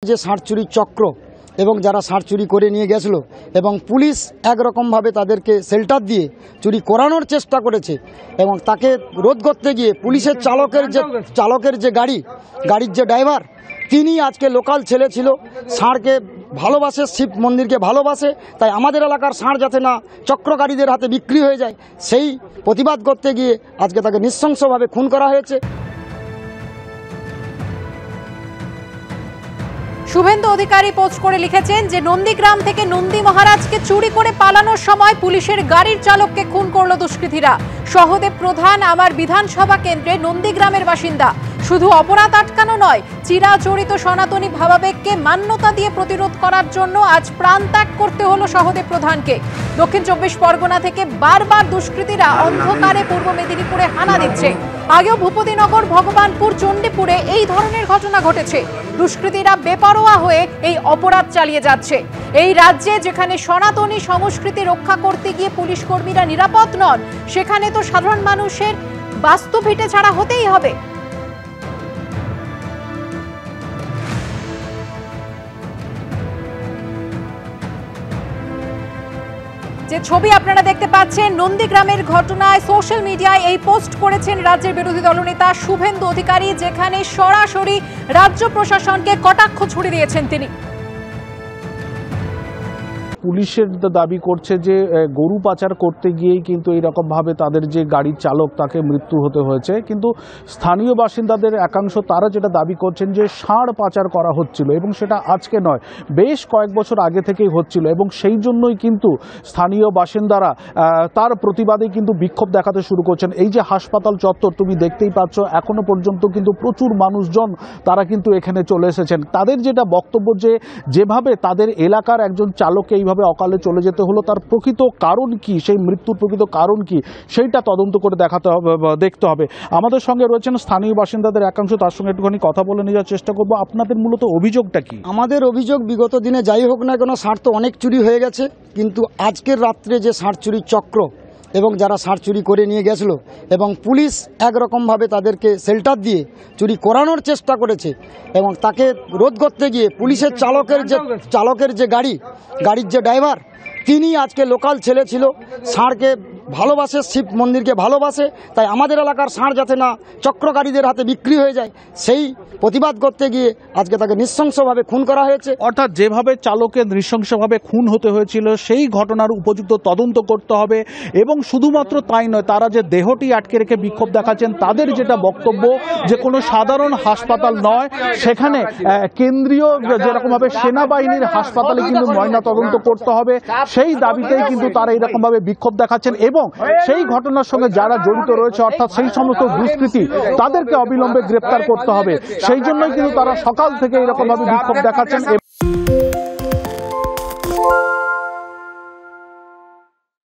যে ষাঁড় চুরির চক্র এবং যারা ষাঁড় চুরি করে নিয়ে গেছিল এবং পুলিশ একরকমভাবে তাদেরকে শেল্টার দিয়ে চুরি করানোর চেষ্টা করেছে এবং তাকে রোধ করতে গিয়ে পুলিশের চালকের যে গাড়ির যে ড্রাইভার তিনি আজকে লোকাল ছেলে ছিল, ষাঁড়কে ভালোবাসে, শিব মন্দিরকে ভালোবাসে, তাই আমাদের এলাকার ষাঁড় যাতে না চক্রকারীদের হাতে বিক্রি হয়ে যায় সেই প্রতিবাদ করতে গিয়ে আজকে তাকে নৃশংসভাবে খুন করা হয়েছে। শুভেন্দু অধিকারী পোস্ট করে লিখেছেন যে নন্দীগ্রাম থেকে নন্দী মহারাজকে চুরি করে পালানোর সময় পুলিশের গাড়ির চালককে খুন করল দুষ্কৃতীরা। সহদেব প্রধান আমার বিধানসভা কেন্দ্রে নন্দীগ্রামের বাসিন্দা। শুধু অপরাধ আটকানো নয়, চিরাচরিত সনাতনী ভাবাবেগকে মান্যতা দিয়ে প্রতিরোধ করার জন্য আজ প্রাণ ত্যাগ করতে হলো সহদেব প্রধানকে। দক্ষিণ 24 পরগনা থেকে বারবার দুষ্কৃতীরা অন্ধকারে পূর্ব মেদিনীপুরে হানা দিচ্ছে। আগেও ভূপতিনগর, ভগবানপুর, চণ্ডীপুরে এই ধরনের ঘটনা ঘটেছে। দুষ্কৃতীরা বেপরোয়া হয়ে এই অপরাধ চালিয়ে যাচ্ছে। এই রাজ্যে যেখানে সনাতনী সংস্কৃতি রক্ষা করতে গিয়ে পুলিশ কর্মীরা নিরাপদ নন, সেখানে তো সাধারণ মানুষের বাস্তু ভিটে ছাড়া হতেই হবে। যে ছবি আপনারা দেখতে পাচ্ছেন নন্দীগ্রামের ঘটনায় সোশ্যাল মিডিয়ায় এই পোস্ট করেছেন রাজ্যের বিরোধী দলনেতা শুভেন্দু অধিকারী, যেখানে সরাসরি রাজ্য প্রশাসনকে কটাক্ষ ছুড়ে দিয়েছেন তিনি। পুলিশের দাবি করছে যে গরু পাচার করতে গিয়েই কিন্তু এইরকমভাবে তাদের যে গাড়ির চালক তাকে মৃত্যু হতে হয়েছে, কিন্তু স্থানীয় বাসিন্দাদের একাংশ তারা যেটা দাবি করছেন যে ষাঁড় পাচার করা হচ্ছিল এবং সেটা আজকে নয়, বেশ কয়েক বছর আগে থেকেই হচ্ছিল এবং সেই জন্যই কিন্তু স্থানীয় বাসিন্দারা তার প্রতিবাদে কিন্তু বিক্ষোভ দেখাতে শুরু করছেন। এই যে হাসপাতাল চত্বর তুমি দেখতেই পাচ্ছ, এখনো পর্যন্ত কিন্তু প্রচুর মানুষজন তারা কিন্তু এখানে চলে এসেছেন। তাদের যেটা বক্তব্য যে যেভাবে তাদের এলাকার একজন চালককে এইভাবে অকালে চলে যেতে হলো, তার প্রকৃত কারণ কি, সেই মৃত্যুর প্রকৃত কারণ কি সেইটা তদন্ত করে দেখতে হবে। আমাদের সঙ্গে রয়েছেন স্থানীয় বাসিন্দাদের একাংশ, তার সঙ্গে একটুখানি কথা বলে নেওয়ার চেষ্টা করবো। আপনাদের মূলত অভিযোগটা কি? আমাদের অভিযোগ, বিগত দিনে যাই হোক না কেন ষাঁড় তো অনেক চুরি হয়ে গেছে, কিন্তু আজকের রাত্রে যে ষাঁড় চুরির চক্র এবং যারা ষাঁড় চুরি করে নিয়ে গেছিল এবং পুলিশ একরকমভাবে তাদেরকে শেল্টার দিয়ে চুরি করানোর চেষ্টা করেছে এবং তাকে রোধ করতে গিয়ে পুলিশের চালকের যে গাড়ির যে ড্রাইভার তিনি আজকে লোকাল ছেলে ছিল, ষাঁড়কে ভালোবাসে, শিব মন্দিরকে ভালোবাসে, তাই আমাদের এলাকার ষাঁড় যাতে না চক্রকারীদের হাতে বিক্রি হয়ে যায় সেই প্রতিবাদ করতে গিয়ে আজকে তাকে নৃশংসভাবে খুন করা হয়েছে। অর্থাৎ যেভাবে চালকের নৃশংসভাবে খুন হতে হয়েছিল সেই ঘটনার উপযুক্ত তদন্ত করতে হবে এবং শুধুমাত্র তাই নয়, তারা যে দেহটি আটকে রেখে বিক্ষোভ দেখাচ্ছেন তাদের যেটা বক্তব্য যে কোনো সাধারণ হাসপাতাল নয়, সেখানে কেন্দ্রীয় যেরকমভাবে সেনাবাহিনীর হাসপাতালে কিন্তু ময়না তদন্ত করতে হবে, সেই দাবিতেই কিন্তু তারা এইরকমভাবে বিক্ষোভ দেখাচ্ছেন এবং সেই ঘটনার সঙ্গে যারা জড়িত রয়েছে অর্থাৎ সেই সমস্ত দুষ্কৃতী তাদেরকে অবিলম্বে গ্রেপ্তার করতে হবে। সেই জন্যই কিন্তু তারা সকাল থেকে এরকমভাবে বিক্ষোভ দেখাচ্ছেন।